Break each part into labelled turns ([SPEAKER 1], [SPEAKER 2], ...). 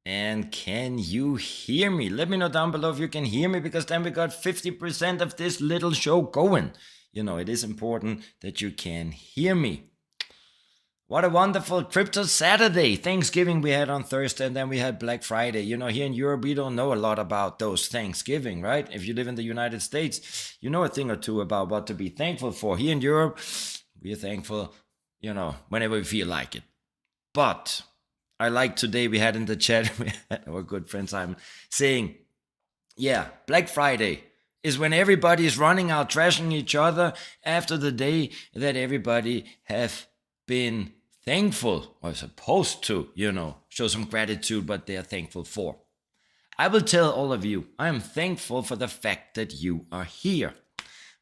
[SPEAKER 1] And can you hear me? Let me know down below if you can hear me, because then we got 50% of this little show going. You know, it is important that you can hear me. What a wonderful Crypto Saturday. Thanksgiving we had on Thursday, and then we had Black Friday. You know, here in Europe, we don't know a lot about those Thanksgiving, right? If you live in the United States, you know a thing or two about what to be thankful for. Here in Europe, we are thankful, you know, whenever we feel like it. But I like today we had in the chat, we had our good friend Simon saying, yeah, Black Friday is when everybody is running out, trashing each other after the day that everybody have been thankful, or supposed to, you know, show some gratitude what they are thankful for. I will tell all of you, I am thankful for the fact that you are here.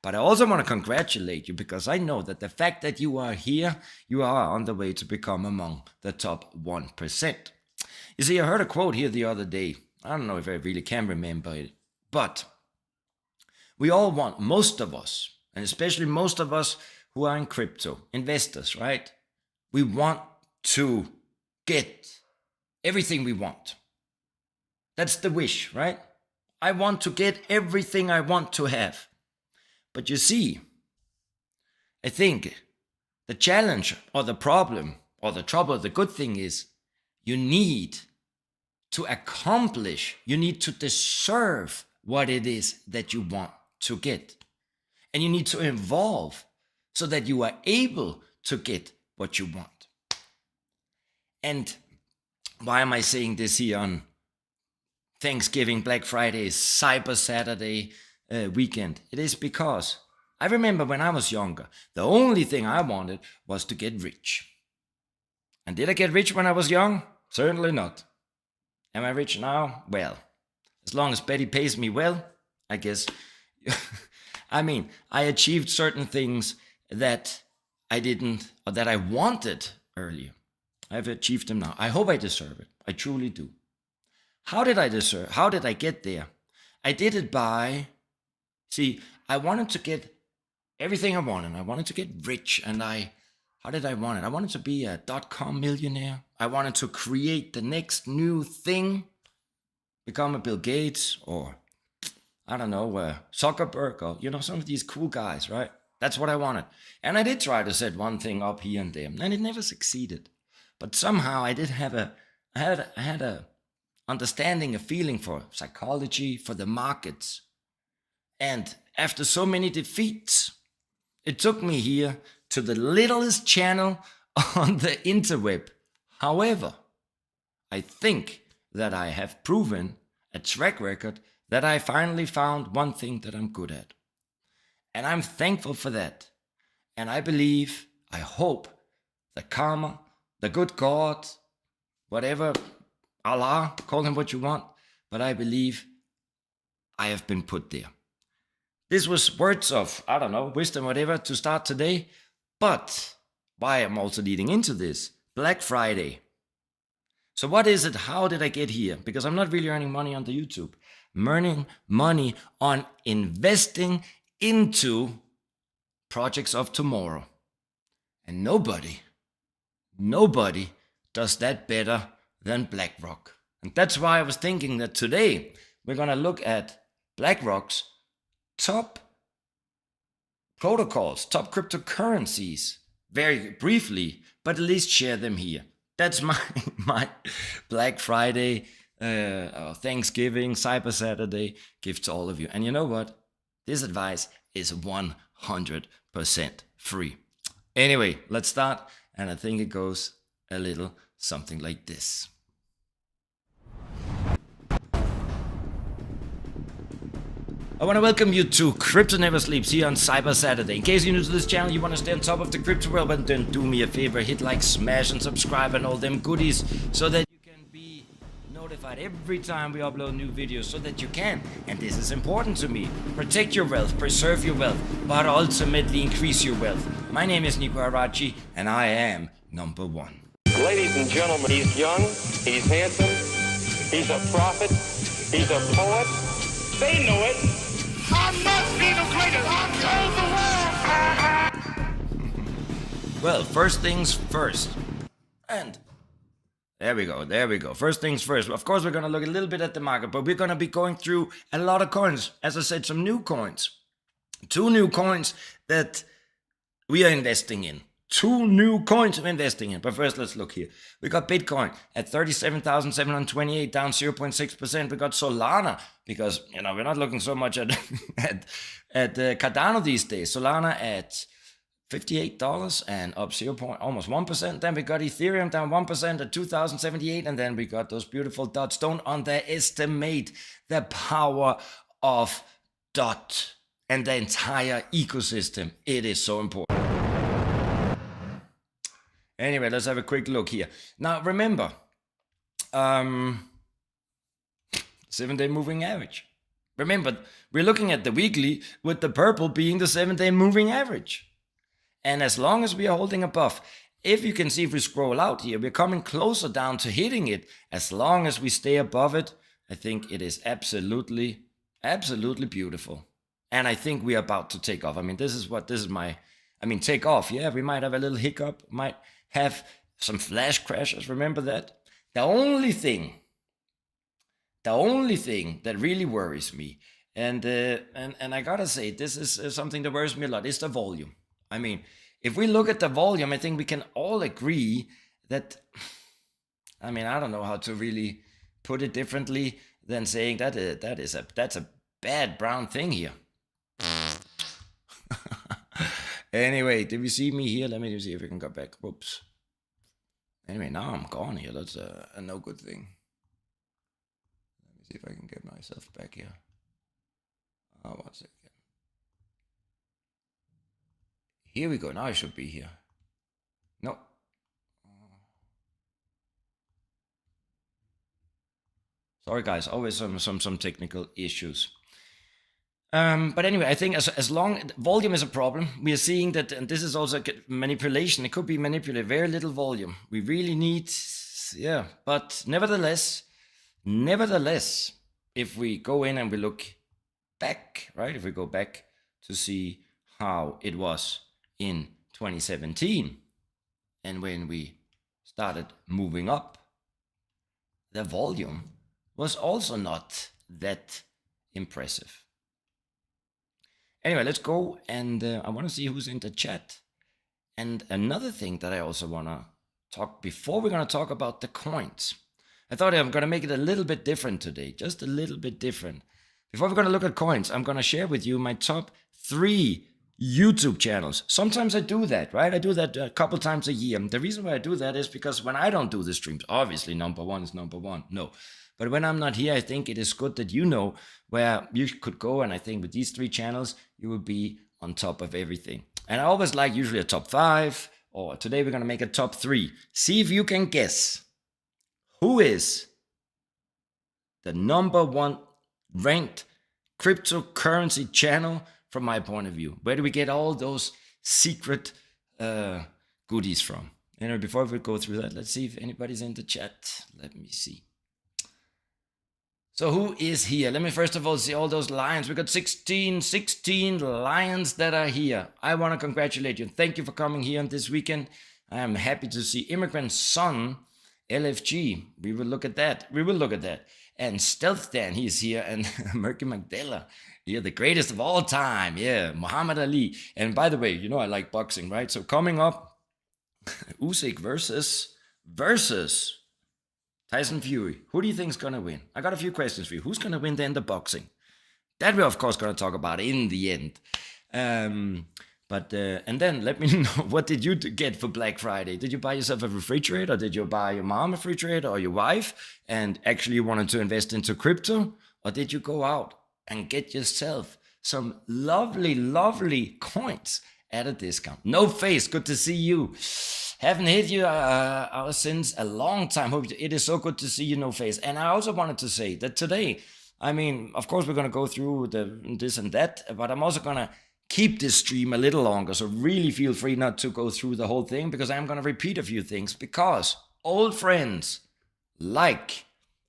[SPEAKER 1] But I also want to congratulate you, because I know that the fact that you are here, you are on the way to become among the top 1%. You see, I heard a quote here the other day. I don't know if I really can remember it, but we all want, most of us, and especially most of us who are in crypto, investors, right? We want to get everything we want. That's the wish, right? I want to get everything I want to have. But you see, I think the challenge or the problem or the trouble, the good thing is you need to accomplish, you need to deserve what it is that you want to get. And you need to evolve so that you are able to get what you want. And why am I saying this here on Thanksgiving, Black Friday, Cyber Saturday weekend? It is because I remember when I was younger, the only thing I wanted was to get rich. And did I get rich when I was young? Certainly not. Am I rich now? Well, as long as Betty pays me well, I guess. I mean, I achieved certain things that I didn't, or that I wanted earlier. I've achieved them now. I hope I deserve it. I truly do. How did I get there? I did it by, see, I wanted to get everything I wanted. I wanted to get rich, and how did I want it? I wanted to be a .com millionaire. I wanted to create the next new thing, become a Bill Gates, or I don't know, Zuckerberg, or, you know, some of these cool guys, right? That's what I wanted. And I did try to set one thing up here and there, and it never succeeded. But somehow I had a understanding, a feeling for psychology, for the markets. And after so many defeats, it took me here to the littlest channel on the interweb. However, I think that I have proven a track record that I finally found one thing that I'm good at. And I'm thankful for that. And I believe, I hope, the karma, the good God, whatever, Allah, call him what you want, but I believe I have been put there. This was words of, I don't know, wisdom, whatever, to start today. But why I'm also leading into this, Black Friday. So what is it? How did I get here? Because I'm not really earning money on the YouTube. I'm earning money on investing into projects of tomorrow. And nobody does that better than BlackRock. And that's why I was thinking that today we're going to look at BlackRock's top protocols, top cryptocurrencies, very briefly, but at least share them here. That's my Black Friday, Thanksgiving, Cyber Saturday gift to all of you. And you know what? This advice is 100% free. Anyway, let's start. And I think it goes a little something like this. I want to welcome you to Crypto Never Sleeps here on Cyber Saturday. In case you're new to this channel, you want to stay on top of the crypto world, but then do me a favor, hit like, smash, and subscribe and all them goodies so that you can be notified every time we upload new videos, so that you can, and this is important to me, protect your wealth, preserve your wealth, but ultimately increase your wealth. My name is Nico Arachi, and I am number one.
[SPEAKER 2] Ladies and gentlemen, he's young, he's handsome, he's a prophet, he's a poet. They know it. I must be the greatest. I told the world.
[SPEAKER 1] Well, first things first. And There we go. There we go. First things first. Of course, we're going to look a little bit at the market, but we're going to be going through a lot of coins. As I said, some new coins. 2 new coins that we are investing in. 2 new coins we're investing in. But first, let's look here. We got Bitcoin at 37,728, down 0.6%. We got Solana, because, you know, we're not looking so much at Cardano these days. Solana at $58 and up almost 1%. Then we got Ethereum down 1% at 2,078. And then we got those beautiful dots. Don't underestimate the power of DOT and the entire ecosystem. It is so important. Anyway, let's have a quick look here. Now, remember, 7-day moving average. Remember, we're looking at the weekly with the purple being the 7-day moving average. And as long as we are holding above, if you can see, if we scroll out here, we're coming closer down to hitting it. As long as we stay above it, I think it is absolutely, absolutely beautiful. And I think we are about to take off. I mean, take off. Yeah, we might have a little hiccup, might have some flash crashes. Remember that? The only thing that really worries me, and I gotta say, this is something that worries me a lot, is the volume. I mean, if we look at the volume, I think we can all agree that, I mean, I don't know how to really put it differently than saying that's a bad brown thing here. Anyway, did we see me here? Let me see if we can go back. Whoops. Anyway, now I'm gone here. That's a no good thing. Let me see if I can get myself back here. Oh, 1 second. Here we go. Now I should be here. No. Sorry, guys. Always some technical issues. But anyway, I think as long volume is a problem, we are seeing that, and this is also manipulation. It could be manipulated. Very little volume. We really need, yeah. But nevertheless, if we go in and we look back, right? If we go back to see how it was in 2017, and when we started moving up, the volume was also not that impressive. Anyway, let's go, and I want to see who's in the chat. And another thing that I also want to talk, before we're going to talk about the coins, I thought I'm going to make it a little bit different today, just a little bit different. Before we're going to look at coins, I'm going to share with you my top 3 YouTube channels. Sometimes I do that, right? I do that a couple times a year. The reason why I do that is because when I don't do the streams, obviously number 1 is number 1. No. But when I'm not here, I think it is good that you know where you could go. And I think with these 3 channels, you will be on top of everything. And I always like usually a top 5, or today we're going to make a top 3. See if you can guess who is the number 1 ranked cryptocurrency channel from my point of view. Where do we get all those secret goodies from? Anyway, before we go through that, let's see if anybody's in the chat. Let me see. So who is here? Let me first of all see all those lions. We got 16 lions that are here. I want to congratulate you. Thank you for coming here on this weekend. I am happy to see Immigrant Son, LFG. We will look at that. And Stealth Dan, he's here. And Murky Magdala, you're the greatest of all time. Yeah, Muhammad Ali. And by the way, you know I like boxing, right? So coming up, Usyk versus Tyson Fury. Who do you think is going to win? I got a few questions for you. Who's going to win then the boxing? That we're, of course, going to talk about in the end. And then let me know, what did you get for Black Friday? Did you buy yourself a refrigerator? Did you buy your mom a refrigerator or your wife? And actually you wanted to invest into crypto? Or did you go out and get yourself some lovely coins at a discount? No Face, good to see you. Haven't hit you since a long time. Hope it is so good to see you, No Face. And I also wanted to say that today, I mean, of course, we're going to go through this and that, but I'm also going to keep this stream a little longer. So really feel free not to go through the whole thing, because I'm going to repeat a few things, because old friends like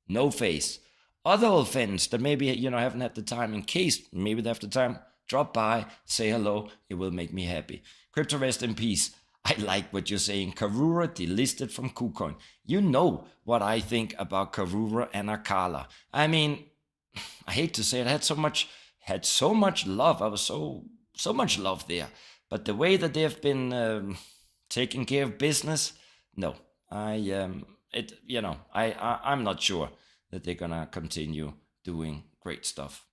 [SPEAKER 1] No Face, other old friends that maybe, haven't had the time, in case maybe they have the time, drop by, say hello. It will make me happy. Crypto, rest in peace. I like what you're saying. Karura delisted from KuCoin. You know what I think about Karura and Akala. I mean, I hate to say it, I had so much love. I was so much love there. But the way that they have been taking care of business, no. I'm not sure that they're gonna continue doing great stuff.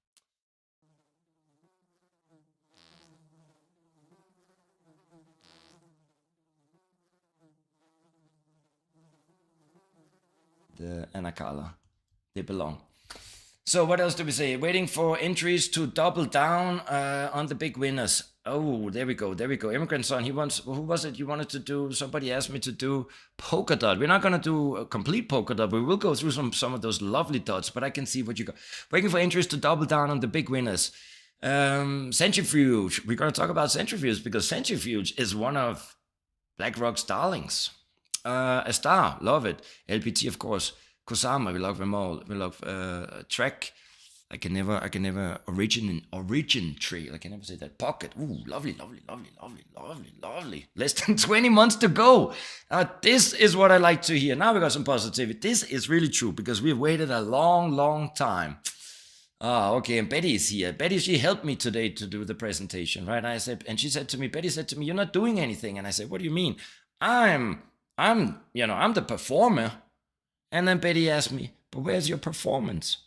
[SPEAKER 1] The Anakala, they belong. So what else do we say? Waiting for entries to double down on the big winners. Oh, there we go. Immigrant son, he wants. Who was it? You wanted to do? Somebody asked me to do Polkadot. We're not gonna do a complete Polkadot. We will go through some of those lovely dots. But I can see what you got. Waiting for entries to double down on the big winners. Centrifuge. We're gonna talk about Centrifuge because Centrifuge is one of BlackRock's darlings. A star, love it. LPT, of course. Kusama, we love them all. We love Trek. I can never origin tree. I can never say that. Pocket. Ooh, lovely. Less than 20 months to go. This is what I like to hear. Now we got some positivity. This is really true because we've waited a long time. Okay, and Betty is here. Betty, she helped me today to do the presentation, right? Betty said to me, you're not doing anything. And I said, what do you mean? I'm the performer. And then Betty asked me, but where's your performance?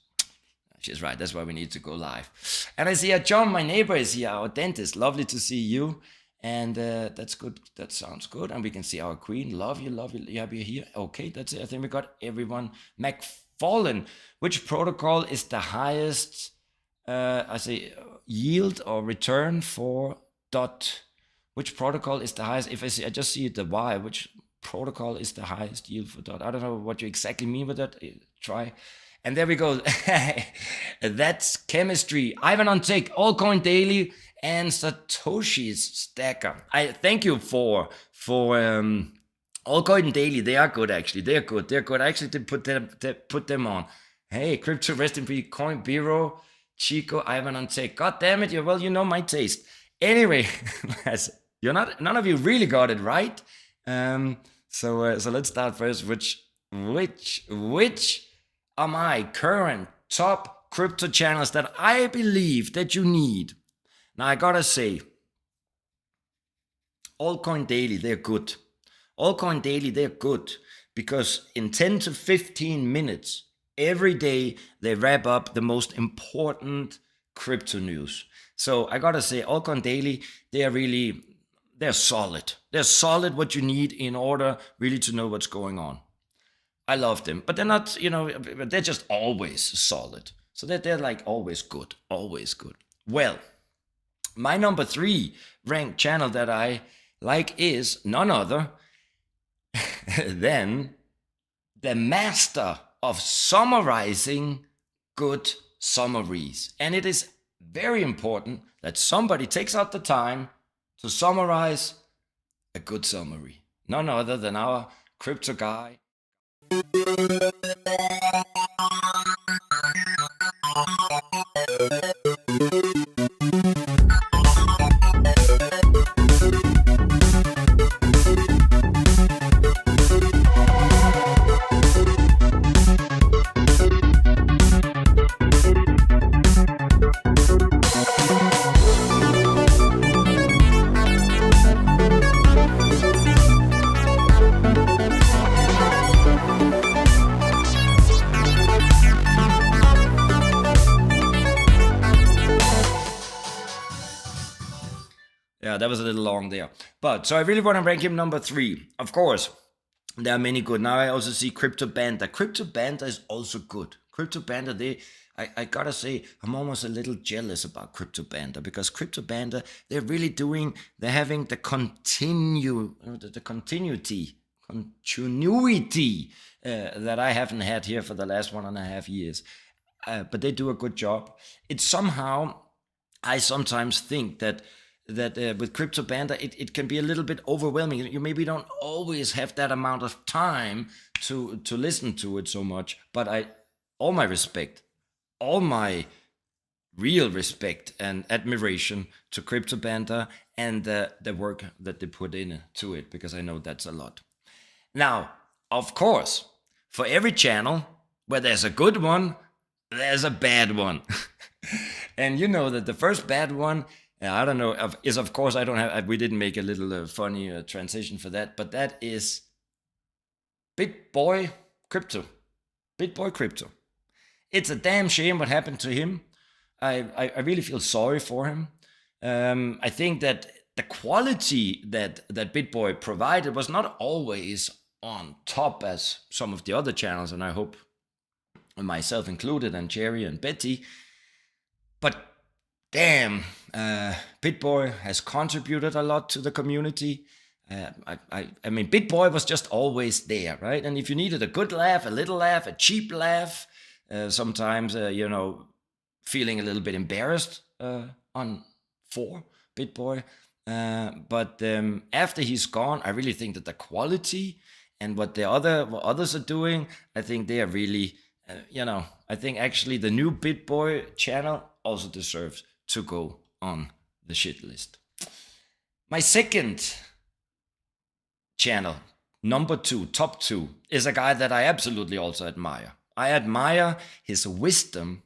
[SPEAKER 1] She's right, that's why we need to go live. And I see John, my neighbor, is here, our dentist. Lovely to see you. And that's good. That sounds good. And we can see our queen. Love you. Yeah, we're here. Okay, that's it. I think we got everyone. McFallen, which protocol is the highest, yield or return for dot? Which protocol is the highest? If I just see the Y, which protocol is the highest yield for dot? I don't know what you exactly mean with that. Try. And there we go. That's chemistry. Ivan on Tick, Altcoin Daily, and Satoshi's Stacker. I thank you for Altcoin Daily. They are good, actually. They're good. I actually did put them on. Hey, Crypto Rest in Peace, Coin Bureau, Chico, Ivan on Tick. God damn it, you know my taste. Anyway, none of you really got it right. So let's start first. Which are my current top crypto channels that I believe that you need? Now I gotta say, Altcoin Daily, they're good. Altcoin Daily, they're good because in 10 to 15 minutes every day they wrap up the most important crypto news. So I gotta say, Altcoin Daily, they're solid. They're solid what you need in order really to know what's going on. I love them, but they're not, they're just always solid. So they're like always good. Well, my number 3 ranked channel that I like is none other than the master of summarizing good summaries. And it is very important that somebody takes out the time to summarize a good summary. None other than our crypto guy. Yeah, that was a little long there. But so I really want to rank him number 3. Of course, there are many good. Now I also see Crypto Banda. Crypto Banda is also good. Crypto Banda, I gotta say, I'm almost a little jealous about Crypto Banda because Crypto Banda, they're having the continuity that I haven't had here for the last 1.5 years. But they do a good job. It's somehow, I sometimes think that with Crypto Banda, it can be a little bit overwhelming. You maybe don't always have that amount of time to listen to it so much. But all my respect, all my real respect and admiration to Crypto Panda and the work that they put into it, because I know that's a lot. Now, of course, for every channel where there's a good one, there's a bad one. And you know that the first bad one, I don't know, is of course, we didn't make a little funny transition for that, but that is BitBoy Crypto. BitBoy Crypto. It's a damn shame what happened to him. I really feel sorry for him. I think that the quality that BitBoy provided was not always on top as some of the other channels, and I hope myself included, and Jerry and Betty. But damn, BitBoy has contributed a lot to the community. I mean, BitBoy was just always there, right? And if you needed a good laugh, a little laugh, a cheap laugh, sometimes, feeling a little bit embarrassed for BitBoy. But after he's gone, I really think that the quality and what others are doing, I think they are really, I think actually the new BitBoy channel also deserves to go on the shit list. My second channel, number 2, top 2, is a guy that I absolutely also admire. I admire his wisdom.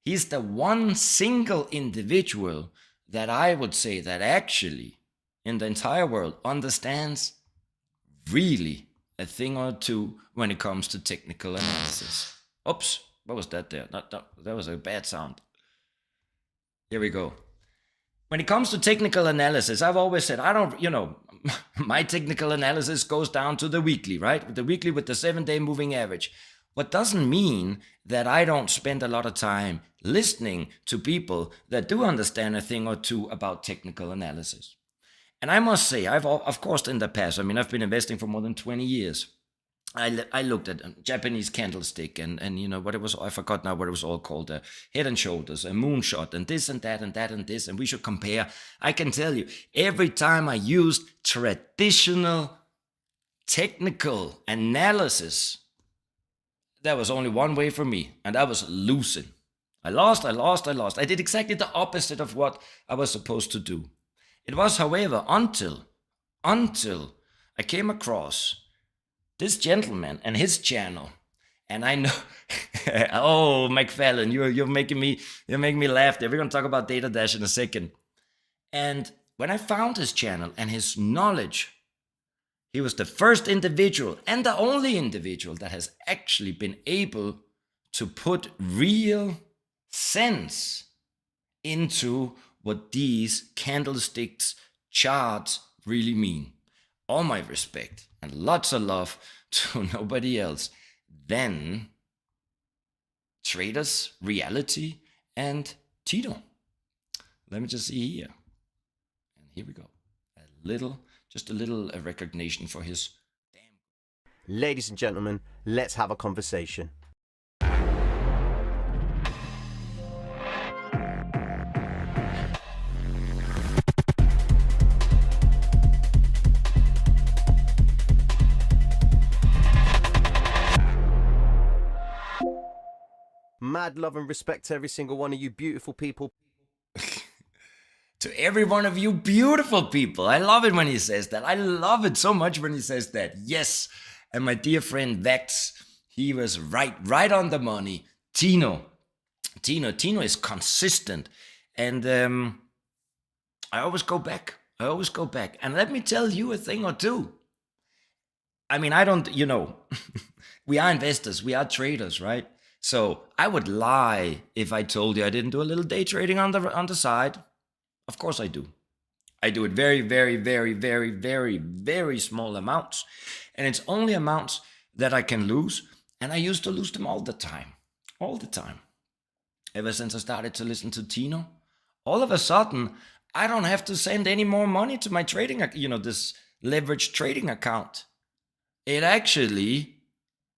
[SPEAKER 1] He's the one single individual that I would say that actually in the entire world understands really a thing or two when it comes to technical analysis. Oops, what was that there? That was a bad sound. Here we go. When it comes to technical analysis, I've always said, my technical analysis goes down to the weekly, right? The weekly with the 7-day moving average. What doesn't mean that I don't spend a lot of time listening to people that do understand a thing or two about technical analysis. And I must say, of course, in the past, I've been investing for more than 20 years. I looked at a Japanese candlestick and what it was, I forgot now what it was all called, head and shoulders, a moonshot, and this and that and that and this, and we should compare. I can tell you, every time I used traditional technical analysis, there was only one way for me, and that was losing. I lost. I did exactly the opposite of what I was supposed to do. It was, however, until I came across this gentleman and his channel, and I know, oh, McFallon, you're making me laugh there. We're gonna talk about Data Dash in a second. And when I found his channel and his knowledge, he was the first individual and the only individual that has actually been able to put real sense into what these candlesticks charts really mean. All my respect and lots of love to nobody else than Traders, Reality, and Tito. Let me just see here. And here we go. Just a little recognition for his damn.
[SPEAKER 3] Ladies and gentlemen, let's have a conversation. Mad love and respect to every single one of you beautiful people.
[SPEAKER 1] To every one of you beautiful people. I love it when he says that. I love it so much when he says that. Yes. And my dear friend Vex, he was right on the money. Tino is consistent. And I always go back. And let me tell you a thing or two. I don't, we are investors, we are traders, right? So I would lie if I told you I didn't do a little day trading on the side. Of course I do. I do it very, very, very, very, very, very small amounts. And it's only amounts that I can lose. And I used to lose them all the time. Ever since I started to listen to Tino, all of a sudden, I don't have to send any more money to my trading, this leveraged trading account. It actually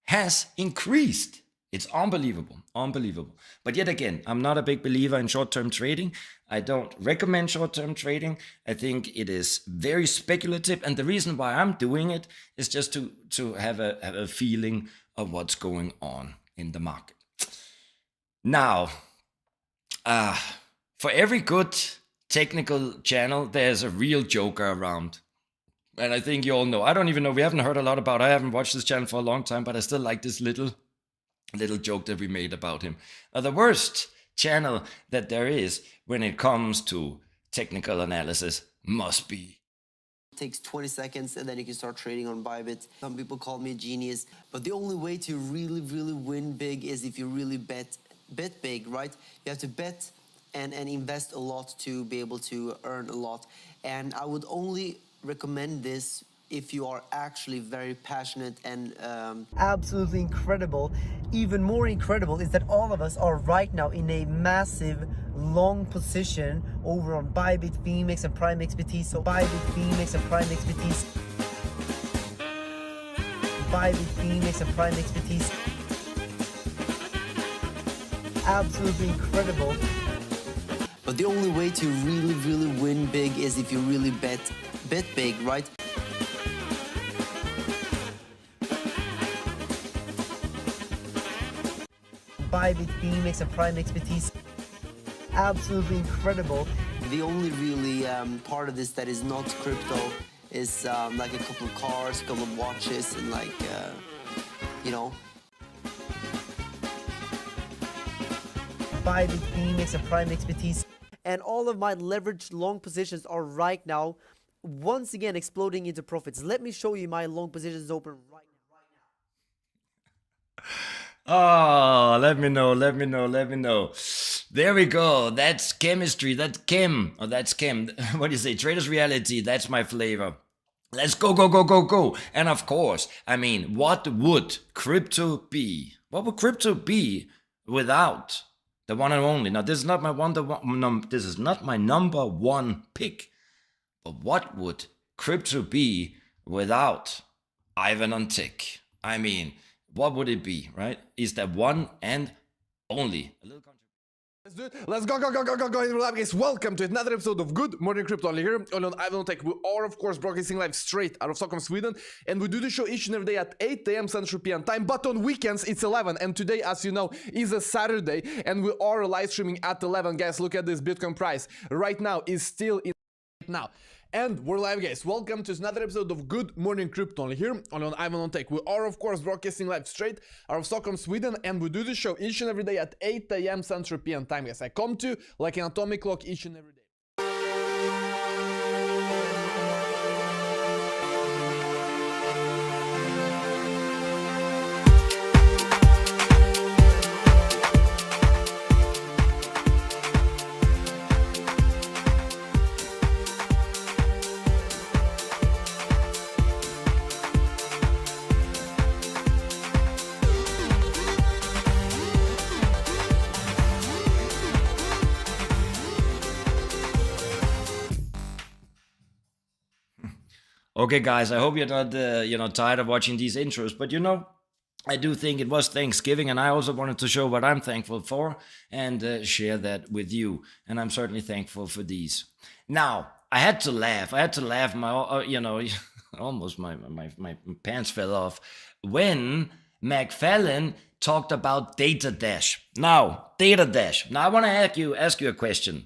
[SPEAKER 1] has increased. It's unbelievable. But yet again, I'm not a big believer in short-term trading. I don't recommend short-term trading. I think it is very speculative. And the reason why I'm doing it is just to have a feeling of what's going on in the market. Now, For every good technical channel, there's a real joker around. And I think you all know. I don't even know. We haven't heard a lot about. I haven't watched this channel for a long time, but I still like this little joke that we made about him. The worst channel that there is when it comes to technical analysis must be.
[SPEAKER 4] It takes 20 seconds and then you can start trading on Bybit. Some people call me a genius, but the only way to really win big is if you really bet big, right? You have to bet and invest a lot to be able to earn a lot. And I would only recommend this if you are actually very passionate and
[SPEAKER 5] absolutely incredible. Even more incredible is that all of us are right now in a massive long position over on Bybit, Phoenix, and Prime XBT. So Bybit, Phoenix, and Prime XBT. Bybit, Phoenix, and Prime XBT. Absolutely incredible.
[SPEAKER 4] But the only way to really win big is if you really bet big, right?
[SPEAKER 5] Bybit, Phoenix, and Prime XBT. Absolutely incredible.
[SPEAKER 4] The only really part of this that is not crypto is like a couple of cars, a couple of watches, and like, you know.
[SPEAKER 5] Bybit, Phoenix, and Prime XBT. And all of my leveraged long positions are right now once again exploding into profits. Let me show you my long positions open right now.
[SPEAKER 1] Oh, let me know. There we go. That's chemistry. That's chem. Oh, that's chem. What do you say? Trader's reality. That's my flavor. Let's go. And of course, I mean, what would crypto be? What would crypto be without the one and only? Now, this is not my this is not my number one pick. But what would crypto be without Ivan on Tick? I mean, what would it be, right? Is that one and only? A little
[SPEAKER 6] Let's do it. Let's go. Live, guys. Welcome to another episode of Good Morning Crypto. Only here on Ivan Tech. We are, of course, broadcasting live straight out of Stockholm, Sweden. And we do the show each and every day at 8 a.m. Central European time. But on weekends, it's 11. And today, as you know, is a Saturday. And we are live streaming at 11. Guys, look at this Bitcoin price. Right now is still in now. And we're live, guys. Welcome to another episode of Good Morning Crypto here on Ivan on Tech. We are, of course, broadcasting live straight out of Stockholm, Sweden, and we do the show each and every day at 8 a.m. Central European time, guys. I come to like an atomic clock each and every day.
[SPEAKER 1] Okay, guys, I hope you're not, tired of watching these intros, but I do think it was Thanksgiving, and I also wanted to show what I'm thankful for and share that with you, and I'm certainly thankful for these. Now, I had to laugh. My, almost my pants fell off when McFarlane talked about Data Dash. Now, I want to ask you a question,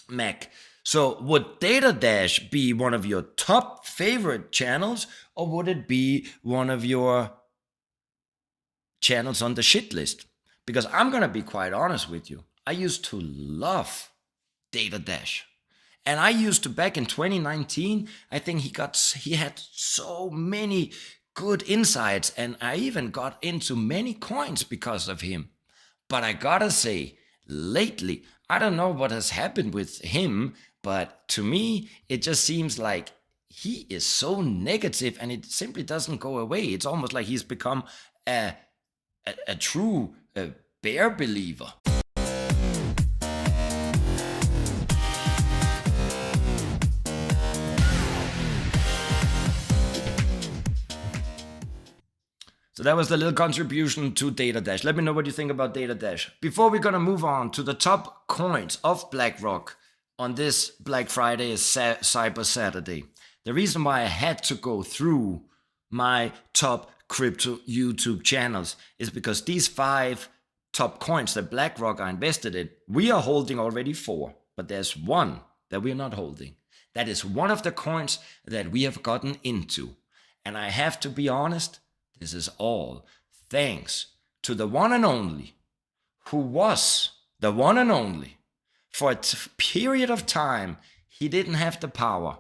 [SPEAKER 1] Mac. So would Data Dash be one of your top favorite channels, or would it be one of your channels on the shit list? Because I'm going to be quite honest with you. I used to love Data Dash. And I used to, back in 2019, I think he had so many good insights, and I even got into many coins because of him. But I gotta say, lately, I don't know what has happened with him, but to me, it just seems like he is so negative and it simply doesn't go away. It's almost like he's become a true bear believer. So that was the little contribution to Data Dash. Let me know what you think about Data Dash. Before we're gonna move on to the top coins of BlackRock on this Black Friday, Cyber Saturday. The reason why I had to go through my top crypto YouTube channels is because these 5 top coins that BlackRock are invested in, we are holding already 4, but there's one that we're not holding. That is one of the coins that we have gotten into. And I have to be honest, this is all thanks to the one and only, who was the one and only. For a period of time, he didn't have the power.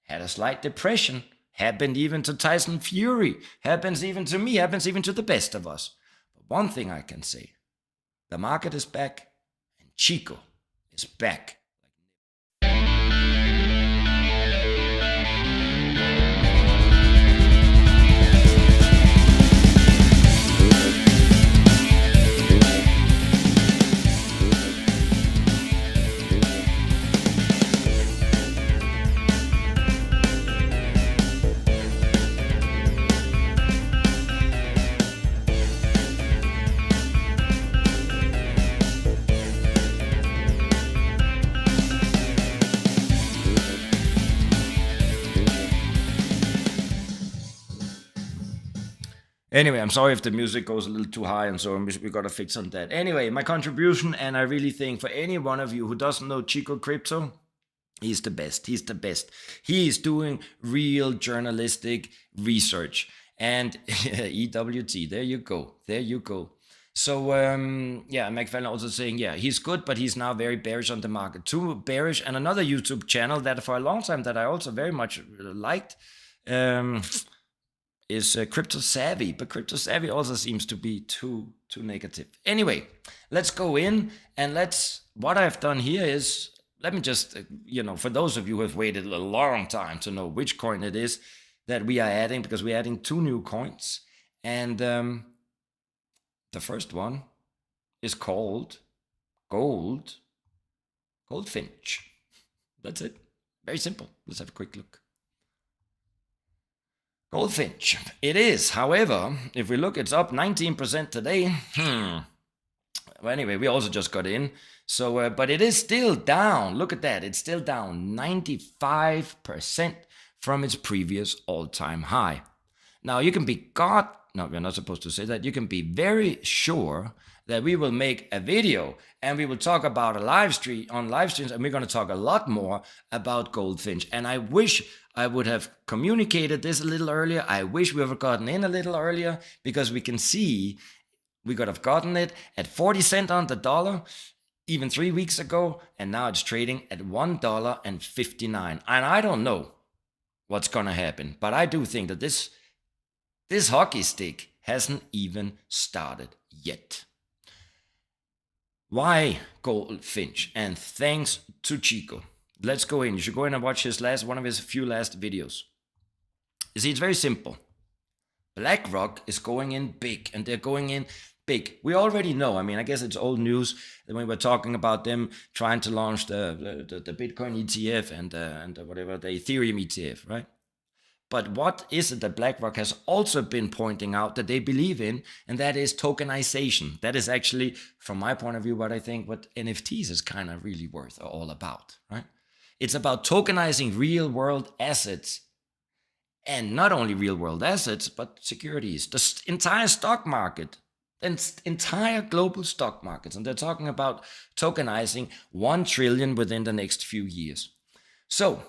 [SPEAKER 1] Had a slight depression. Happened even to Tyson Fury. Happens even to me. Happens even to the best of us. But one thing I can say, the market is back and Chico is back. Anyway, I'm sorry if the music goes a little too high and so we got to fix on that. Anyway, my contribution, and I really think for any one of you who doesn't know Chico Crypto, he's the best. He's the best. He is doing real journalistic research. And EWT, there you go. There you go. So, yeah, McFarlane also saying, yeah, he's good, but he's now very bearish on the market. Too bearish. And another YouTube channel that for a long time that I also very much liked, is Crypto Savvy, but Crypto Savvy also seems to be too negative. Anyway, let's go in and what I've done here is, let me just, for those of you who have waited a long time to know which coin it is that we are adding, because we're adding 2 new coins. And the first one is called Goldfinch. That's it. Very simple. Let's have a quick look. Goldfinch. It is, however, if we look, it's up 19% today. Well, anyway, we also just got in. So, but it is still down. Look at that. It's still down 95% from its previous all-time high. Now, you can be no, we're not supposed to say that. You can be very sure that we will make a video and we will talk about on live streams, and we're going to talk a lot more about Goldfinch. And I wish I would have communicated this a little earlier. I wish we would have gotten in a little earlier, because we can see we could have gotten it at 40 cents on the dollar even 3 weeks ago, and now it's trading at $1.59. And I don't know what's going to happen, but I do think that this hockey stick hasn't even started yet. Why Goldfinch? And thanks to Chico. Let's go in. You should go in and watch one of his few last videos. You see, it's very simple. BlackRock is going in big, and they're going in big. We already know. I mean, I guess it's old news that when we were talking about them trying to launch the Bitcoin ETF and whatever, the Ethereum ETF, right? But what is it that BlackRock has also been pointing out that they believe in, and that is tokenization. That is actually, from my point of view, what I think what NFTs is kind of really all about, right? It's about tokenizing real-world assets, and not only real-world assets, but securities, the entire stock market, the entire global stock markets. And they're talking about tokenizing 1 trillion within the next few years. So,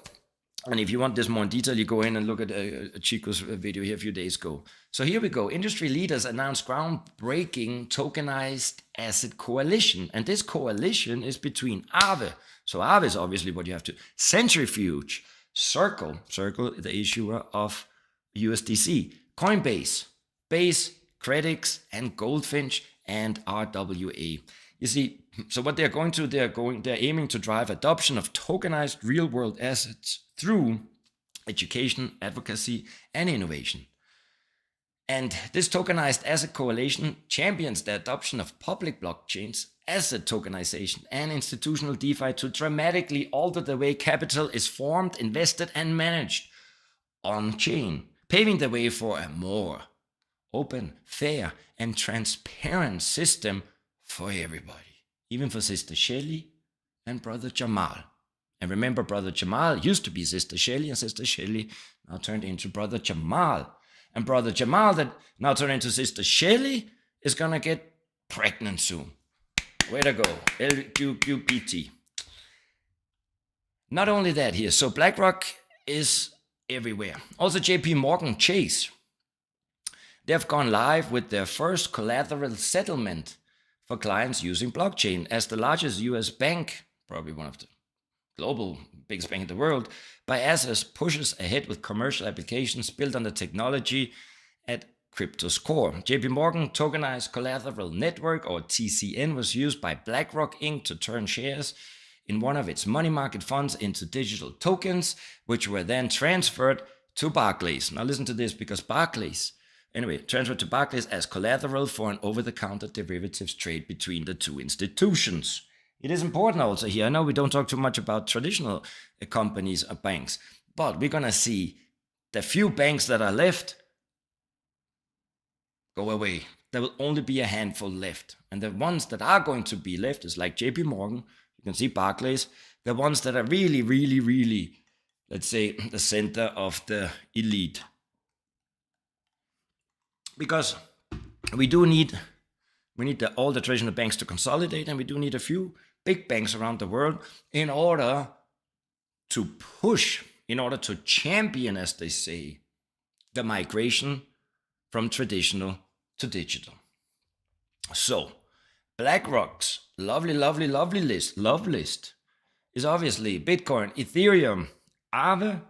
[SPEAKER 1] and if you want this more in detail, you go in and look at Chico's video here a few days ago. So here we go. Industry leaders announced groundbreaking tokenized asset coalition. And this coalition is between Aave. So Aave is obviously what you have to. Centrifuge, Circle, the issuer of USDC, Coinbase, Base, Credix, and Goldfinch, and RWA. You see, so what they're aiming to drive adoption of tokenized real-world assets through education, advocacy, and innovation. And this tokenized asset coalition champions the adoption of public blockchains, asset tokenization, and institutional DeFi to dramatically alter the way capital is formed, invested, and managed on-chain, paving the way for a more open, fair, and transparent system for everybody, even for Sister Shelly and Brother Jamal. And remember, Brother Jamal used to be Sister Shelly, and Sister Shelly now turned into Brother Jamal. And Brother Jamal that now turned into Sister Shelly is going to get pregnant soon. Way to go, LQQPT. Not only that here, so BlackRock is everywhere. Also JP Morgan Chase. They have gone live with their first collateral settlement for clients using blockchain. As the largest US bank, probably one of the global biggest bank in the world, by assets pushes ahead with commercial applications built on the technology at crypto's core. JP Morgan Tokenized Collateral Network, or TCN, was used by BlackRock Inc. to turn shares in one of its money market funds into digital tokens, which were then transferred to Barclays. Now listen to this, because transferred to Barclays as collateral for an over-the-counter derivatives trade between the two institutions. It is important also here, I know we don't talk too much about traditional companies or banks, but we're going to see the few banks that are left go away. There will only be a handful left. And the ones that are going to be left is like JP Morgan, you can see Barclays, the ones that are really, really, really, let's say, the center of the elite. Because we need all the traditional banks to consolidate, and we do need a few big banks around the world in order to push, in order to champion, as they say, the migration from traditional to digital. So BlackRock's lovely list is obviously Bitcoin, Ethereum, Aave,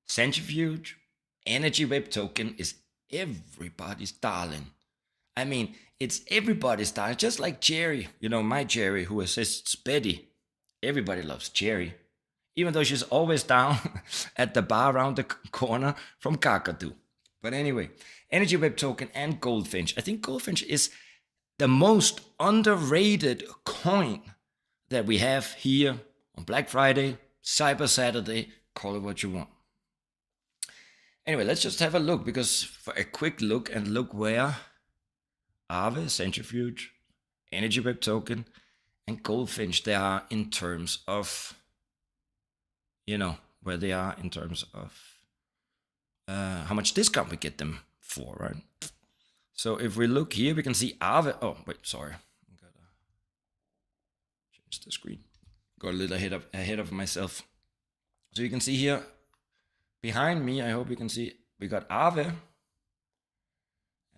[SPEAKER 1] Centrifuge, Energy Web Token is everybody's darling. I mean, it's everybody's darling, just like Jerry, my Jerry who assists Betty. Everybody loves Jerry, even though she's always down at the bar around the corner from Kakadu. But anyway, Energy Web Token and Goldfinch. I think Goldfinch is the most underrated coin that we have here on Black Friday, Cyber Saturday, call it what you want. Anyway, let's just have a look, because for a quick look where Aave, Centrifuge, Energy Web Token, and Goldfinch they are in terms of, where they are in terms of how much discount we get them for, right? So if we look here, we can see Aave. Oh, wait, sorry. I gotta change the screen. Got a little ahead of myself. So you can see here behind me, I hope you can see, we got Aave.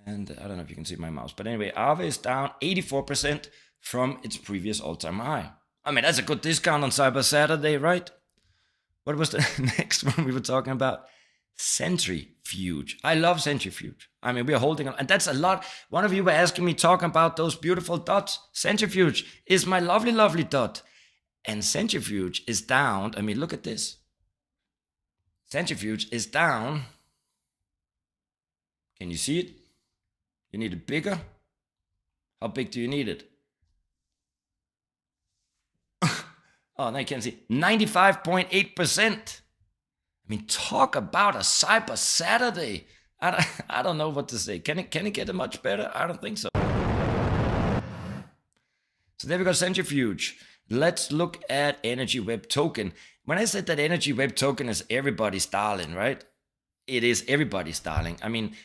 [SPEAKER 1] And I don't know if you can see my mouse, but anyway, Aave is down 84% from its previous all-time high. I mean, that's a good discount on Cyber Saturday, right? What was the next one we were talking about? Centrifuge. I love Centrifuge. I mean, we are holding on, and that's a lot. One of you were asking me, talking about those beautiful dots. Centrifuge is my lovely dot. And Centrifuge is down. I mean, look at this. Centrifuge is down. Can you see it? You need it bigger? How big do you need it? Oh, now you can see 95.8%. I mean, talk about a Cyber Saturday. I don't know what to say. Can it get much better? I don't think so. So there we go, Centrifuge. Let's look at Energy Web Token. When I said that Energy Web Token is everybody's darling, right? It is everybody's darling. I mean,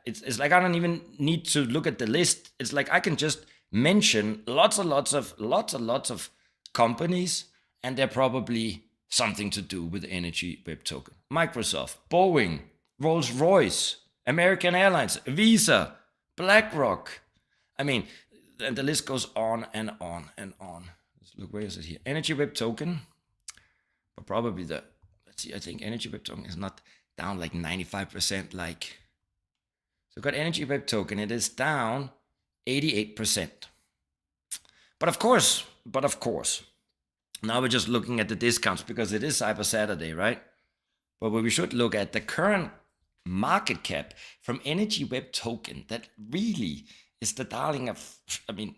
[SPEAKER 1] it's like I don't even need to look at the list. It's like I can just mention lots of companies, and they're probably something to do with Energy Web Token. Microsoft, Boeing, Rolls-Royce, American Airlines, Visa, BlackRock. I mean, and the list goes on and on and on. Let's look, where is it here? Energy Web Token, but probably let's see, I think Energy Web Token is not down like 95% like. So we've got Energy Web Token, it is down 88%. But of course, now we're just looking at the discounts because it is Cyber Saturday, right? But we should look at the current market cap from Energy Web Token that really is the darling of, I'm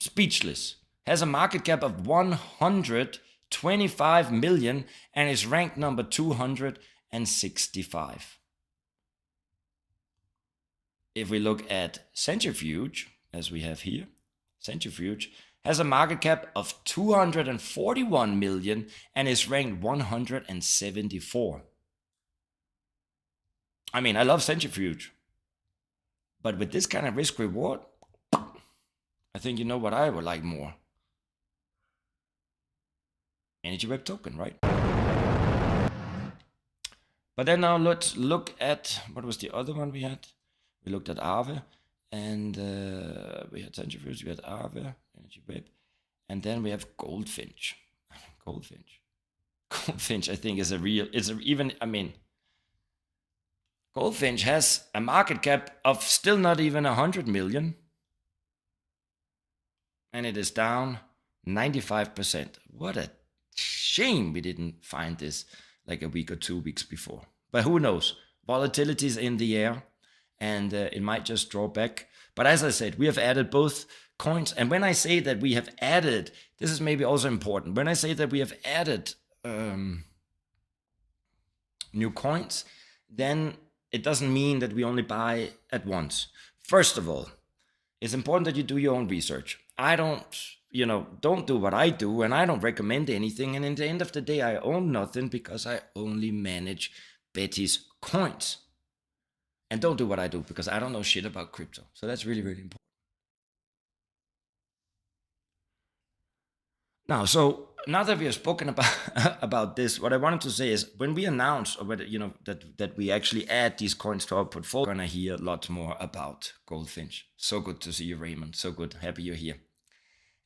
[SPEAKER 1] speechless. Has a market cap of 125 million and is ranked number 265. If we look at Centrifuge, as we have here, Centrifuge has a market cap of 241 million and is ranked 174. I mean, I love Centrifuge, but with this kind of risk reward, I think you know what I would like more. Energy Web token, right? But then now let's look at, what was the other one we had? We looked at Aave, and we had Centrifuge, we had Aave, Energy Web, and then we have Goldfinch. Goldfinch, I think, is a real, Goldfinch has a market cap of still not even 100 million, and it is down 95%. What a shame we didn't find this like a week or 2 weeks before. But who knows? Volatility is in the air, and it might just draw back. But as I said, we have added both coins. And when I say that we have added, this is maybe also important. When I say that we have added new coins, then it doesn't mean that we only buy at once. First of all, it's important that you do your own research. I don't do what I do, and I don't recommend anything. And in the end of the day, I own nothing because I only manage Betty's coins. And don't do what I do because I don't know shit about crypto. So that's really, really important. Now that we have spoken about this, what I wanted to say is when we announce or whether that we actually add these coins to our portfolio, we're gonna hear lots more about Goldfinch. So good to see you, Raymond. So good, happy you're here.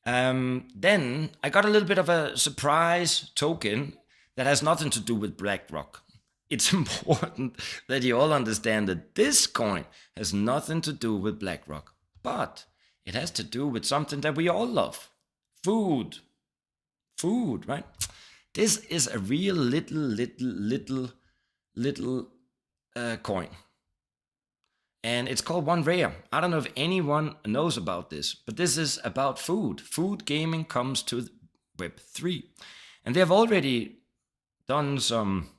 [SPEAKER 1] Then I got a little bit of a surprise token that has nothing to do with BlackRock. It's important that you all understand that this coin has nothing to do with BlackRock, but it has to do with something that we all love: food. Food, right? This is a real little coin. And it's called One Rare. I don't know if anyone knows about this, but this is about food. Food gaming comes to Web3. And they have already done some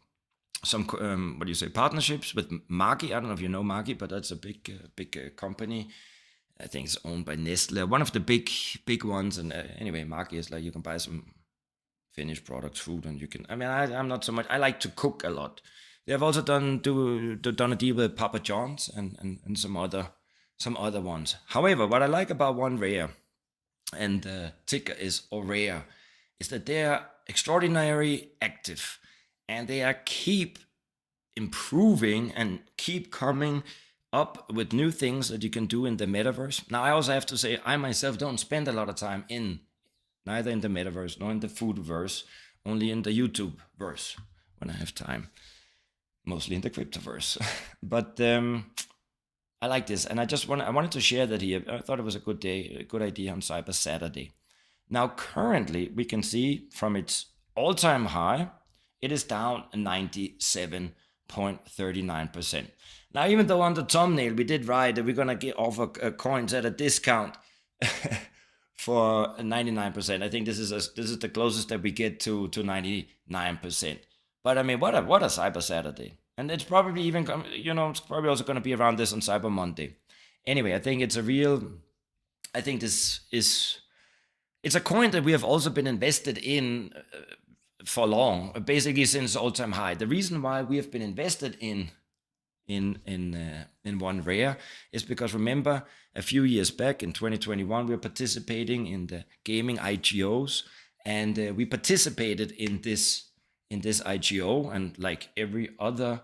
[SPEAKER 1] partnerships with Maggi. I don't know if you know Maggi, but that's a big company. I think it's owned by Nestle, one of the big ones. And anyway, Maggi is like you can buy some finished products, food, and you can. I'm not so much. I like to cook a lot. They have also done a deal with Papa John's and some other ones. However, what I like about One Rare, and the ticker is ORARE, is that they are extraordinarily active, and they keep improving and keep coming up with new things that you can do in the metaverse. Now, I also have to say, I myself don't spend a lot of time neither in the metaverse nor in the foodverse, only in the YouTube verse when I have time, mostly in the cryptoverse. But I like this, and I wanted to share that here. I thought it was a good idea on Cyber Saturday. Now, currently, we can see from its all-time high, it is down 97.39%. Now, even though on the thumbnail we did write that we're gonna offer coins at a discount for 99%, I think this is the closest that we get to 99%. But I mean, what a Cyber Saturday, and it's probably even it's probably also gonna be around this on Cyber Monday. Anyway, I think it's a coin that we have also been invested in for long, basically since all-time high. The reason why we have been invested in One Rare is because, remember, a few years back in 2021, we were participating in the gaming IGOs, and we participated in this IGO, and like every other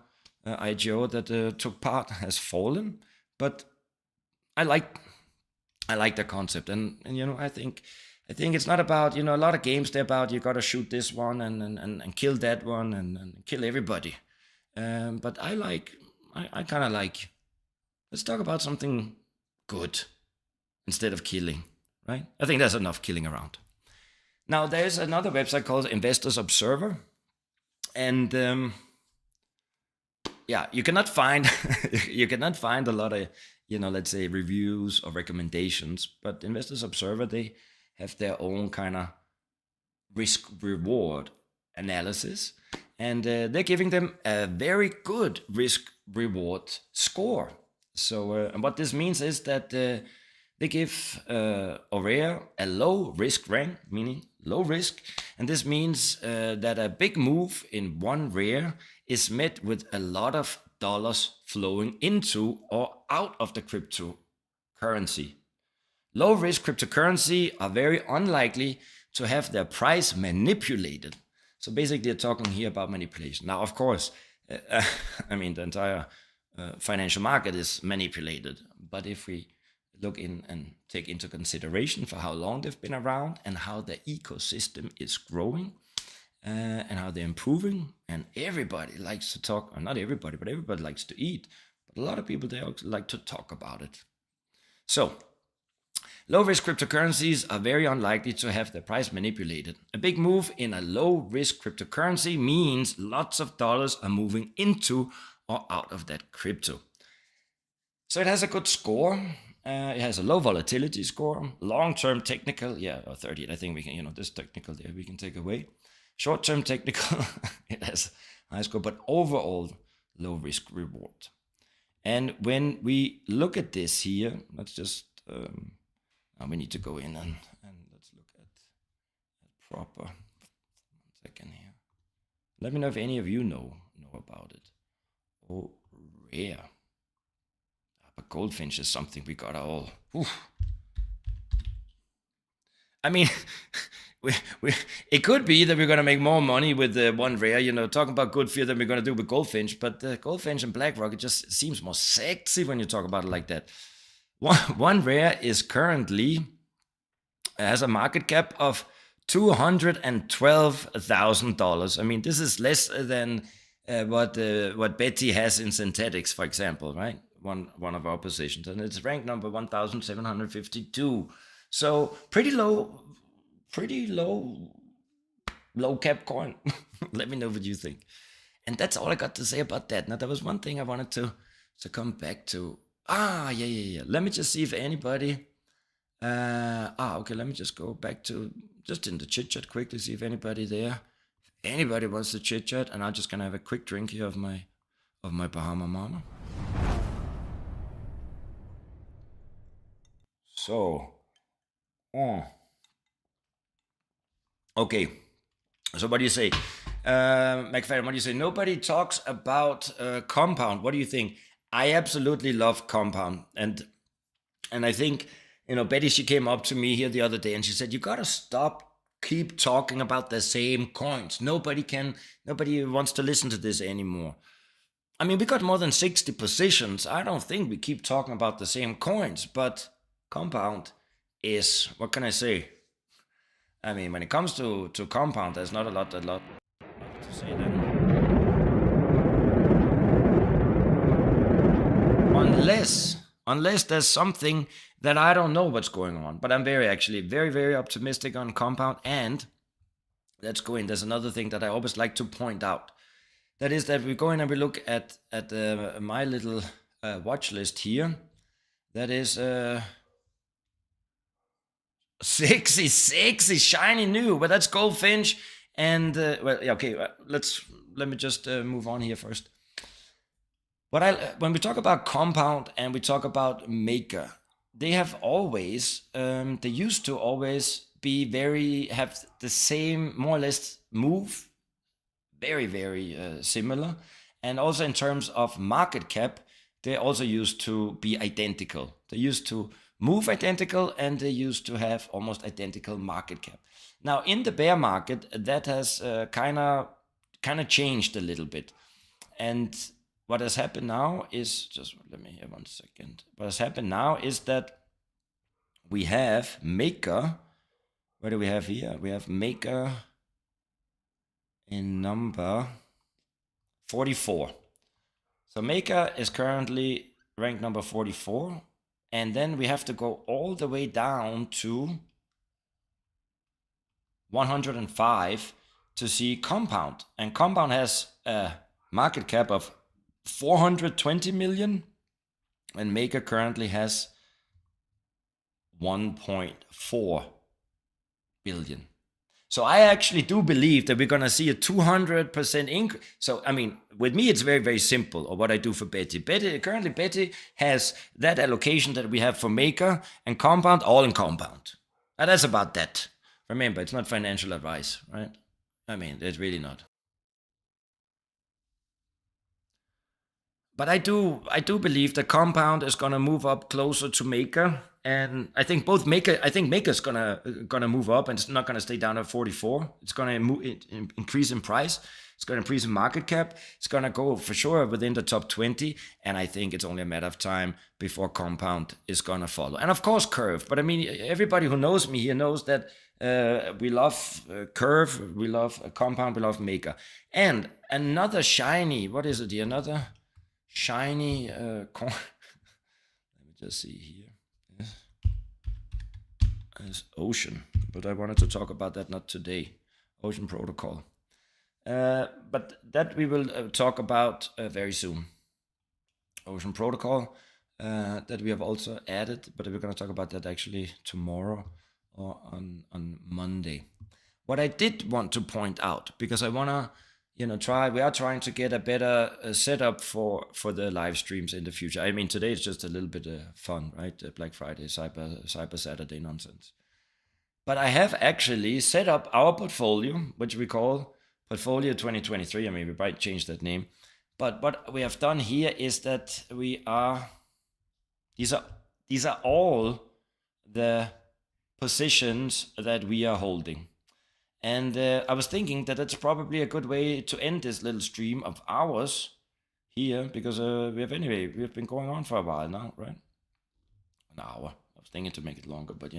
[SPEAKER 1] IGO that took part has fallen. But I like the concept, and I think it's not about, a lot of games, they're about you gotta shoot this one and kill that one and kill everybody. But I kind of like, let's talk about something good instead of killing, right? I think there's enough killing around. Now, there's another website called Investors Observer, and you cannot find a lot of let's say reviews or recommendations, but Investors Observer, they have their own kind of risk reward analysis, and they're giving them a very good risk reward score. So and what this means is that they give ORARE a low risk rank, meaning low risk, and this means that a big move in One Rare is met with a lot of dollars flowing into or out of the cryptocurrency. low risk cryptocurrency are very unlikely to have their price manipulated. So basically, they're talking here about manipulation. Now, of course, I mean, the entire financial market is manipulated. But if we look in and take into consideration for how long they've been around and how the ecosystem is growing and how they're improving, and everybody likes to talk, or not everybody, but everybody likes to eat. But a lot of people, they also like to talk about it. So, low-risk cryptocurrencies are very unlikely to have their price manipulated. A big move in a low-risk cryptocurrency means lots of dollars are moving into or out of that crypto. So it has a good score. It has a low volatility score. Long-term technical, yeah, or 30. I think we can, this technical there we can take away. Short-term technical, it has a high score, but overall low-risk reward. And when we look at this here, let's just... we need to go in and let's look at proper. 1 second here. Let me know if any of you know about it. Oh, rare. But goldfinch is something we got all. Oof. I mean, it could be that we're going to make more money with the one rare, talking about good fear than we're going to do with goldfinch. But goldfinch and BlackRock, it just seems more sexy when you talk about it like that. One rare is currently has a market cap of $212,000. I mean, this is less than what Betty has in synthetics, for example, right? One of our positions, and it's ranked number 1,752. So pretty low cap coin. Let me know what you think. And that's all I got to say about that. Now, there was one thing I wanted to come back to. Yeah. Let me just see if anybody... okay, let me just go back to... Just in the chit-chat quickly, see if anybody there... If anybody wants to chit-chat, and I'm just gonna have a quick drink here of my Bahama Mama. So... Okay. So what do you say? McFadden, what do you say? Nobody talks about Compound. What do you think? I absolutely love Compound, and I think Betty, she came up to me here the other day and she said, you gotta keep talking about the same coins. Nobody wants to listen to this anymore. I mean, we got more than 60 positions. I don't think we keep talking about the same coins, but Compound is, what can I say? I mean, when it comes to Compound, there's not a lot to say then. Unless there's something that I don't know what's going on. But I'm very, very optimistic on Compound. And let's go in. There's another thing that I always like to point out. That is that we go in and we look at my little watch list here. That is 66 is shiny new. But that's Goldfinch. And, let me just move on here first. When we talk about Compound and we talk about Maker, they have always, they used to always have the same, more or less, move, very similar. And also in terms of market cap, they also used to be identical. They used to move identical and they used to have almost identical market cap. Now in the bear market, that has kind of changed a little bit. And what has happened now is, just let me hear 1 second. What has happened now is that we have Maker. What do we have here? We have Maker in number 44. So Maker is currently ranked number 44. And then we have to go all the way down to 105 to see Compound. And Compound has a market cap of 420 million, and Maker currently has 1.4 billion. So I actually do believe that we're going to see a 200% increase. So, I mean, with me, it's very, very simple, or what I do for Betty. Currently, Betty has that allocation that we have for Maker and Compound, all in Compound. And that's about that. Remember, it's not financial advice, right? I mean, it's really not. But I do believe that Compound is going to move up closer to Maker, And I think both Maker's gonna move up, and it's not gonna stay down at 44. It's gonna increase in price. It's gonna increase in market cap. It's gonna go for sure within the top 20. And I think it's only a matter of time before Compound is gonna follow. And of course Curve. But I mean, everybody who knows me here knows that we love Curve, we love Compound, we love Maker. And another shiny, what is it here? Another shiny coin. Let me just see here. Is Ocean, but I wanted to talk about that not today. Ocean Protocol, but that we will talk about very soon. Ocean Protocol that we have also added, but we're going to talk about that actually tomorrow or on Monday. What I did want to point out, because I want to we are trying to get a better setup for the live streams in the future. I mean, today it's just a little bit fun, right? Black Friday, Cyber Saturday nonsense. But I have actually set up our portfolio, which we call Portfolio 2023. I mean, we might change that name. But what we have done here is that these are all the positions that we are holding. And I was thinking that that's probably a good way to end this little stream of ours here, because we've been going on for a while now, right? An hour. I was thinking to make it longer, but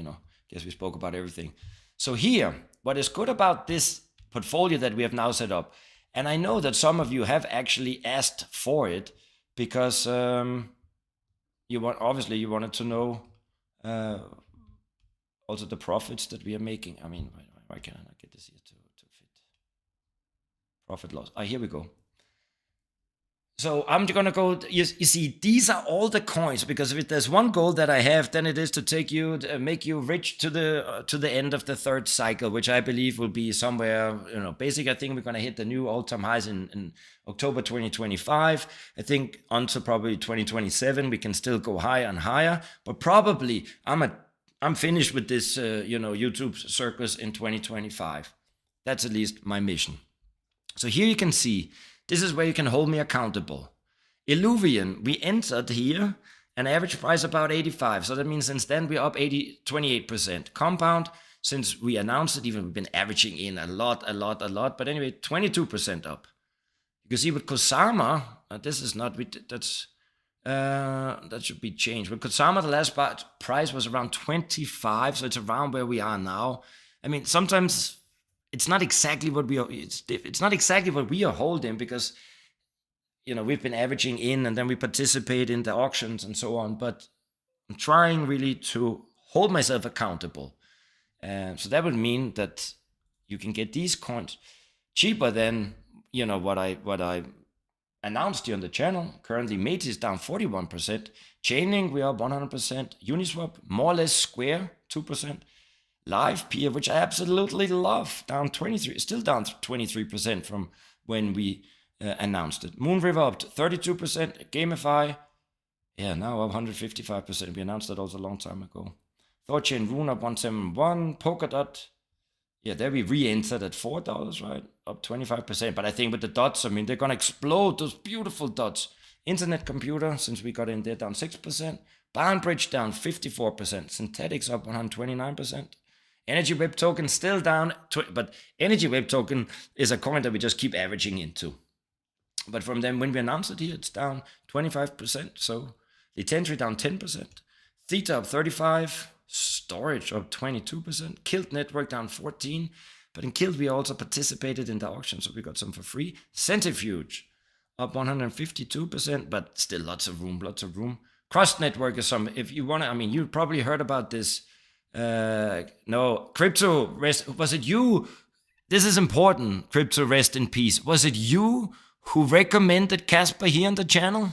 [SPEAKER 1] guess we spoke about everything. So here, what is good about this portfolio that we have now set up, and I know that some of you have actually asked for it, because you wanted to know also the profits that we are making. I mean, why can I not get this here to fit? Profit loss. Here we go. So I'm gonna go. You see, these are all the coins, because if there's one goal that I have, then it is to make you rich to the end of the third cycle, which I believe will be somewhere. Basically, I think we're gonna hit the new all-time highs in October 2025. I think until probably 2027, we can still go higher and higher, but probably I'm finished with this, YouTube circus in 2025. That's at least my mission. So here you can see, this is where you can hold me accountable. Illuvian, we entered here, an average price about 85. So that means since then we're up 28%. Compound, since we announced it, even we've been averaging in a lot. But anyway, 22% up. You can see with Kusama, that should be changed. With Kusama, the last price was around 25, so it's around where we are now. I mean, sometimes it's not exactly what we are holding, because we've been averaging in, and then we participate in the auctions and so on. But I'm trying really to hold myself accountable, so that would mean that you can get these coins cheaper than what I announced here on the channel. Currently, Mate is down 41%. Chainlink, we are 100%. Uniswap, more or less square, 2%. Live Peer, which I absolutely love, down 23, still down 23% from when we announced it. Moonriver up to 32%. Gamify, now up 155%. We announced that also a long time ago. Thorchain Rune up 171. Polkadot, there we re-entered at $4, right? Up 25%. But I think with the dots, I mean, they're going to explode, those beautiful dots. Internet Computer, since we got in there, down 6%. Boundbridge down 54%. Synthetics up 129%. Energy Web Token still down, but Energy Web Token is a coin that we just keep averaging into. But from then, when we announced it here, it's down 25%. So Litentry down 10%. Theta up 35%. Storage up 22%. Kilt Network down 14%. But in Kilt, we also participated in the auction, so we got some for free. Centrifuge up 152%, but still lots of room. Cross Network is some, if you want to, I mean, you probably heard about this. No, Crypto Rest, was it you? This is important, Crypto Rest in Peace. Was it you who recommended Casper here on the channel?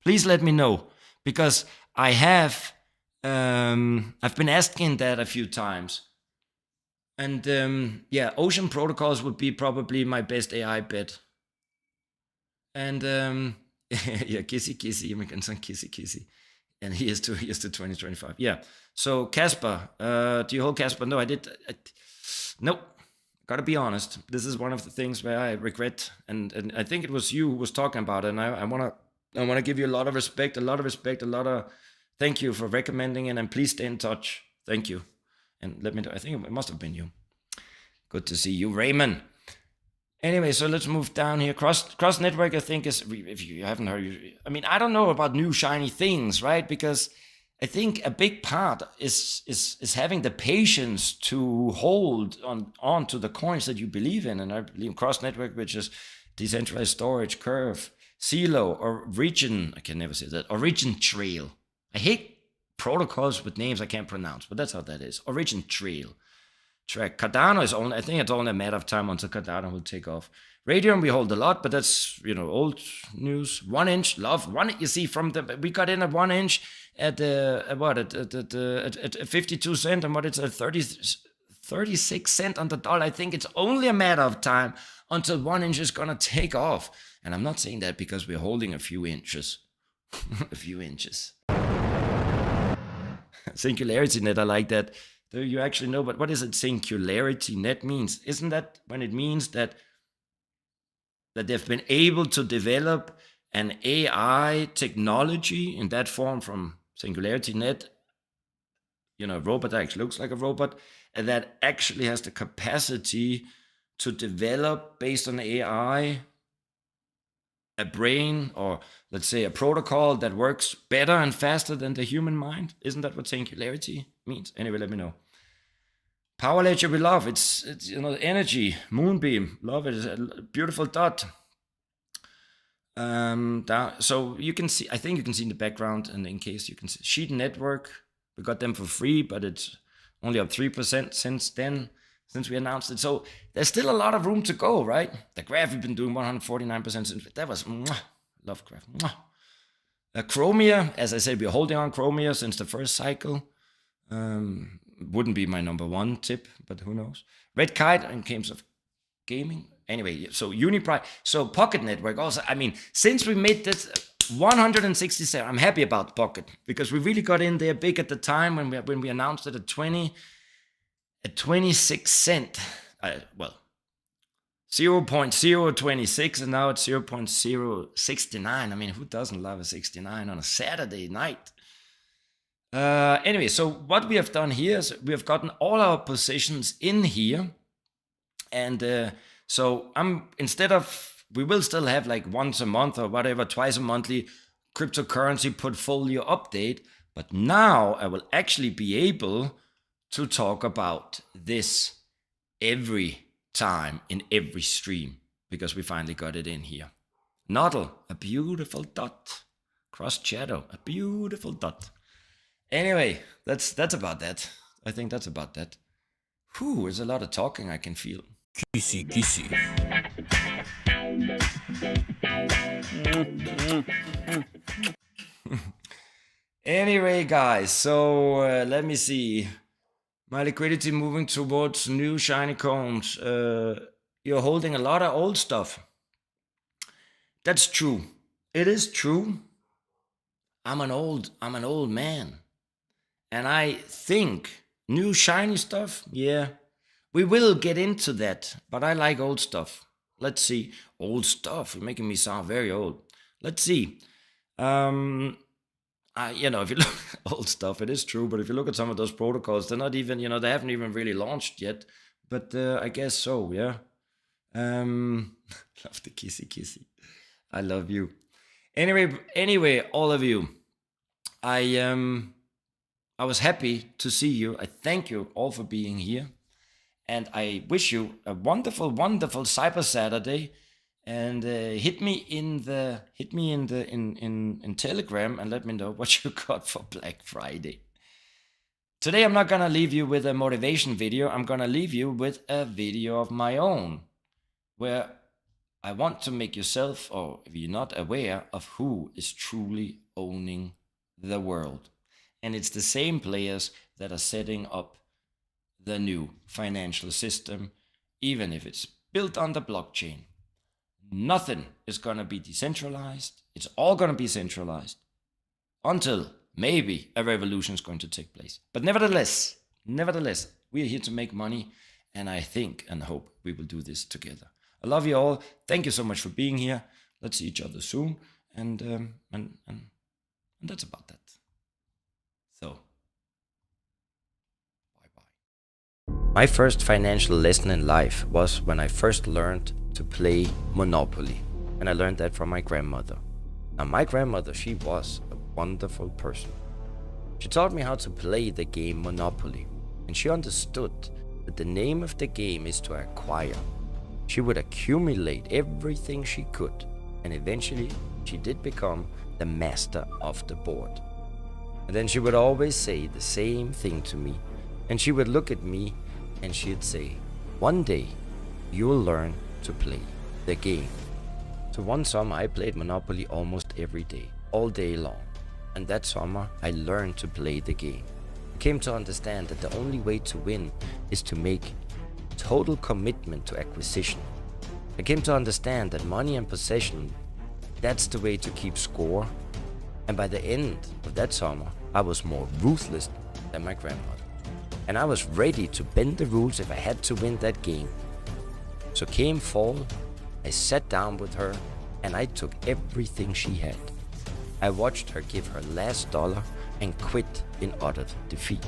[SPEAKER 1] Please let me know, because I've been asking that a few times. And Ocean Protocols would be probably my best AI bet. And Kissy, immigrants on Kissy. And he is to 2025. Yeah. So Casper, do you hold Casper? No, I did. Nope. Gotta be honest. This is one of the things where I regret, and I think it was you who was talking about it. And I wanna give you a lot of respect, a lot of Thank you for recommending it, and please stay in touch. Thank you. And let me know. I think it must have been you. Good to see you, Raymond. Anyway, so let's move down here. Cross network, I think, is, if you haven't heard, I mean, I don't know about new shiny things, right? Because I think a big part is having the patience to hold on to the coins that you believe in. And I believe cross network, which is decentralized storage, Curve, CeeLo, Origin, I can never say that, Origin Trail. I hate protocols with names I can't pronounce, but that's how that is. Origin Trail. Track. Cardano is only, I think it's only a matter of time until Cardano will take off. Radium, we hold a lot, but that's, old news. 1 inch, love. You see, we got in at 1 inch at at 52 cents, and what it's at 36 cents on the dollar. I think it's only a matter of time until 1 inch is gonna take off. And I'm not saying that because we're holding a few inches. A few inches. Singularity net, I like that. Do you actually know, but what is it singularity net means? Isn't that when it means that they've been able to develop an AI technology in that form from singularity net, a robot that actually looks like a robot, and that actually has the capacity to develop based on AI a brain, or let's say a protocol that works better and faster than the human mind? Isn't that what singularity means? Anyway, let me know. Power ledger, we love. It's energy, moonbeam, love it. It's a beautiful dot. So you can see, I think you can see in the background, and in case you can see, Sheet Network, we got them for free, but it's only up 3% since then, since we announced it. So there's still a lot of room to go, right? The graph, we've been doing 149% since, that was, love graph. Chromia, as I said, we're holding on Chromia since the first cycle. Wouldn't be my number one tip, but who knows? Red Kite in terms of gaming. Anyway, so Unipride. So Pocket Network also, I mean, since we made this 167, I'm happy about Pocket, because we really got in there big at the time when we announced it at 26 cent. 0.026, and now it's 0.069. I mean, who doesn't love a 69 on a Saturday night? Anyway, so what we have done here is we have gotten all our positions in here, and so we will still have like once a month or whatever, twice a monthly cryptocurrency portfolio update, but now I will actually be able to talk about this every time in every stream, because we finally got it in here. Noddle, a beautiful dot. Cross shadow, a beautiful dot. Anyway, that's about that. I think that's about that. Whew, there's a lot of talking I can feel. Kissy. Anyway, guys, so let me see. My liquidity moving towards new shiny coins. You're holding a lot of old stuff. That's true. It is true. I'm an old man. And I think new shiny stuff, yeah, we will get into that. But I like old stuff. Let's see. Old stuff. You're making me sound very old. Let's see. If you look old stuff, it is true. But if you look at some of those protocols, they're not even, they haven't even really launched yet. But I guess so, yeah. Love the kissy. I love you. Anyway, all of you, I was happy to see you. I thank you all for being here, and I wish you a wonderful, wonderful Cyber Saturday. And hit me in Telegram and let me know what you got for Black Friday. Today I'm not gonna leave you with a motivation video. I'm gonna leave you with a video of my own, where I want to make yourself, or if you're not aware of who is truly owning the world. And it's the same players that are setting up the new financial system, even if it's built on the blockchain. Nothing is going to be decentralized. It's all going to be centralized until maybe a revolution is going to take place. But nevertheless, we are here to make money, and I think and hope we will do this together. I love you all. Thank you so much for being here. Let's see each other soon, and that's about that. My first financial lesson in life was when I first learned to play Monopoly. And I learned that from my grandmother. Now, my grandmother, she was a wonderful person. She taught me how to play the game Monopoly. And she understood that the name of the game is to acquire. She would accumulate everything she could. And eventually, she did become the master of the board. And then she would always say the same thing to me. And she would look at me and she'd say, one day you will learn to play the game. So one summer I played Monopoly almost every day, all day long. And that summer I learned to play the game. I came to understand that the only way to win is to make total commitment to acquisition. I came to understand that money and possession, that's the way to keep score. And by the end of that summer, I was more ruthless than my grandmother. And I was ready to bend the rules if I had to win that game. So came fall, I sat down with her and I took everything she had. I watched her give her last dollar and quit in utter defeat.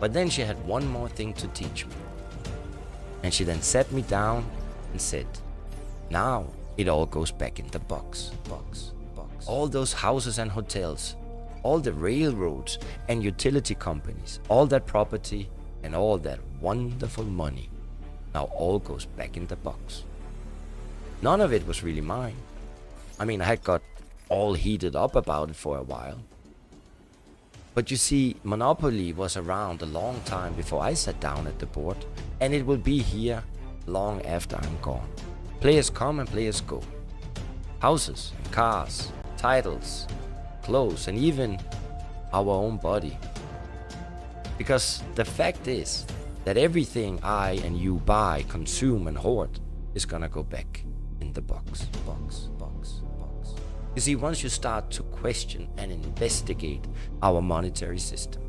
[SPEAKER 1] But then she had one more thing to teach me. And she then sat me down and said, now it all goes back in the box. All those houses and hotels, all the railroads and utility companies, all that property and all that wonderful money now all goes back in the box. None of it was really mine. I mean, I had got all heated up about it for a while. But you see, Monopoly was around a long time before I sat down at the board, and it will be here long after I'm gone. Players come and players go. Houses and cars, titles, clothes, and even our own body. Because the fact is that everything I and you buy, consume, and hoard is gonna go back in the box. You see, once you start to question and investigate our monetary system,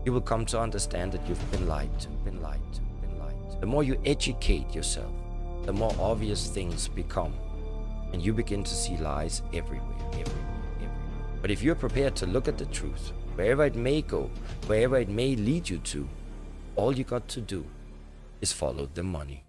[SPEAKER 1] you will come to understand that you've been lied to. The more you educate yourself, the more obvious things become, and you begin to see lies everywhere. But if you're prepared to look at the truth, wherever it may go, wherever it may lead you to, all you got to do is follow the money.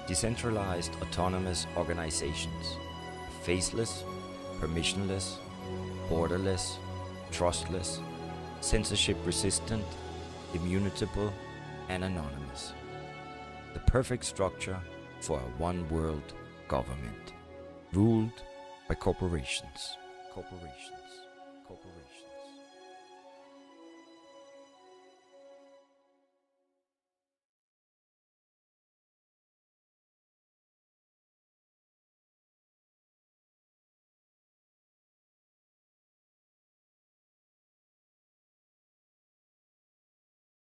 [SPEAKER 1] Decentralized autonomous organizations. Faceless, permissionless, borderless, trustless, censorship resistant, immutable, and anonymous. The perfect structure for a one world government, ruled by corporations. Corporations.